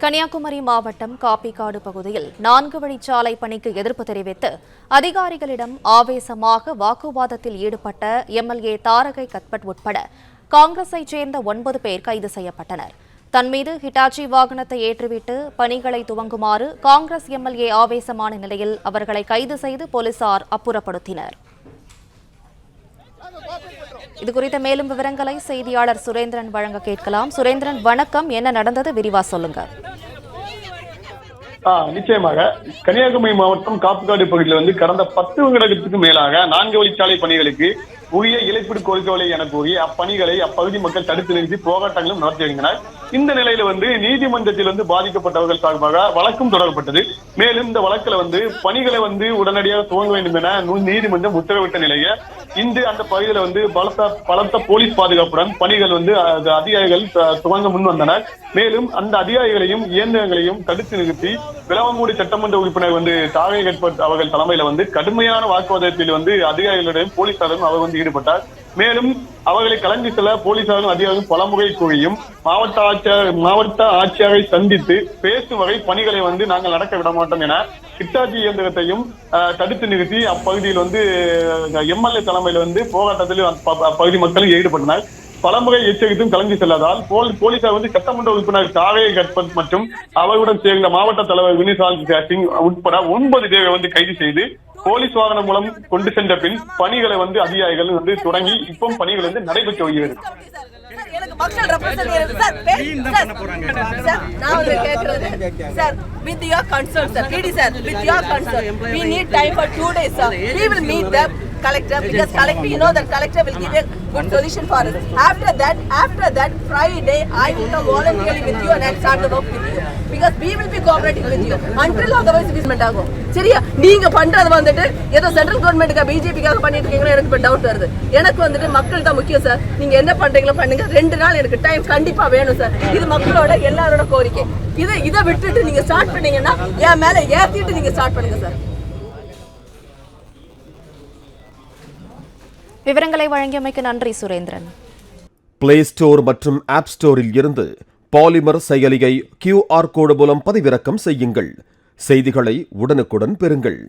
கன்னியாகுமரி மாவட்டம் காப்பிக்காடு பகுதியில் 4 வழிச்சாலை பணிக்கு எதிர்ப்பு தெரிவித்து அதிகாரிகளிடம் ஆவேசமாக வாக்குவாதத்தில் ஈடுபட்ட எம்எல்ஏ தாரகை கத்பட் உட்பட காங்கிரஸைச் சேர்ந்த 9 பேர் கைது செய்யப்பட்டனர். தன் மீது ஹிட்டாச்சி வாகனத்தை ஏற்றிவிட்டு பணிகளை துவங்குமாறு காங்கிரஸ் எம்எல்ஏ ஆவேசமான நிலையில் அவர்களை கைது செய்து போலீசார் அப்புறப்படுத்தினர். இதுகுறித்த மேலும் விவரங்களை செய்தியாளர் சுரேந்திரன் வழங்க கேட்கலாம். சுரேந்திரன், வணக்கம். என்ன நடந்தது, விரிவா சொல்லுங்க. நிச்சயமாக கன்னியாகுமரி மாவட்டம் காப்புக்காடு பகுதியில் கடந்த 10 வருடத்துக்கு மேலாக 4 வழிச்சாலை பணிகளுக்கு உரிய இழப்பீடு கோரிக்கை என கூறி அப்பணிகளை அப்பகுதி மக்கள் தடுத்து நிறுத்தி போராட்டங்களும் நடத்தி வருகின்றனர். இந்த நிலையில நீதிமன்றத்தில் பாதிக்கப்பட்டவர்கள் சார்பாக வழக்கும் தொடரப்பட்டது. மேலும் இந்த வழக்குல பணிகளை உடனடியாக துவங்க வேண்டும் என நீதிமன்றம் உத்தரவிட்ட நிலையை இன்று அந்த பகுதியில பலத்த போலீஸ் பாதுகாப்புடன் பணிகள் அதிகாரிகள் துவங்க முன் வந்தனர். மேலும் அந்த அதிகாரிகளையும் இயந்திரங்களையும் தடுத்து நிறுத்தி விளவங்கூடி சட்டமன்ற உறுப்பினர் தாரகை கத்பட் அவர்கள் தலைமையில கடுமையான வாக்குவாதத்தில் அதிகாரிகளிடம் போலீசாரும் அவர் ஈடுபட்டார். மேலும் அவர்களை கலந்து செல்ல போலீசாரும் அதிகாரிகளும் பலமுறை கூறியும் மாவட்ட ஆட்சியரை சந்தித்து பேசும் வரை பணிகளை நாங்கள் நடக்க விட மாட்டோம் என ஹிட்டாச்சி இயந்திரத்தையும் தடுத்து நிறுத்தி அப்பகுதியில் எம்எல்ஏ தலைமையில் போராட்டத்தில் அப்பகுதி மக்களும் ஈடுபட்டனர். பலமுறை எச்சரித்தும் கலந்து செல்லாதால் போலீசார் சட்டமன்ற உறுப்பினர் தாரகை கத்பட் மற்றும் அவருடன் சேர்ந்த மாவட்ட தலைவர் வினிசால் சிங் உட்பட 9 பேரை கைது செய்து போலீஸ் வாகனம் மூலம் கொண்டு சென்ற பின் பணிகளை அதிகாரிகள் தொடங்கி இப்போ பணிகள் நடைபெற்று வருகிறது. With your concern, sir, please, sir, with your concern, we need time for 2 days, sir. We will meet the collector because collector, you know that collector will give a good solution for us. After that, Friday, I will come voluntarily with you and I'll start the work with you because we will be cooperating with you until otherwise it is meant ஆகும். சரியா? நீங்க பண்றது ஏதோ central கவர்மெண்ட்க்கு பிஜேபிக்காக பண்ணிட்டு இருக்கீங்களா எனக்கு இப்ப doubt வருது. எனக்கு மக்கள் தான் முக்கியம் சார். நீங்க என்ன பண்றீங்களோ பண்ணுங்க. 2 நாள் எனக்கு டைம் கண்டிப்பா வேணும் சார். இது மக்களோட எல்லாரோட கோரிக்கை. இதை விட்டுட்டு நீங்க ஸ்டார்ட் பண்ணீங்கன்னா என் மேல ஏத்திட்டு நீங்க ஸ்டார்ட் பண்ணுங்க சார். விவரங்களை வழங்கியமைக்கு நன்றி சுரேந்திரன். பிளே ஸ்டோர் மற்றும் ஆப் ஸ்டோரில் இருந்து பாலிமர் செயலியை QR கோடு மூலம் பதிவிறக்கம் செய்யுங்கள். செய்திகளை உடனுக்குடன் பெறுங்கள்.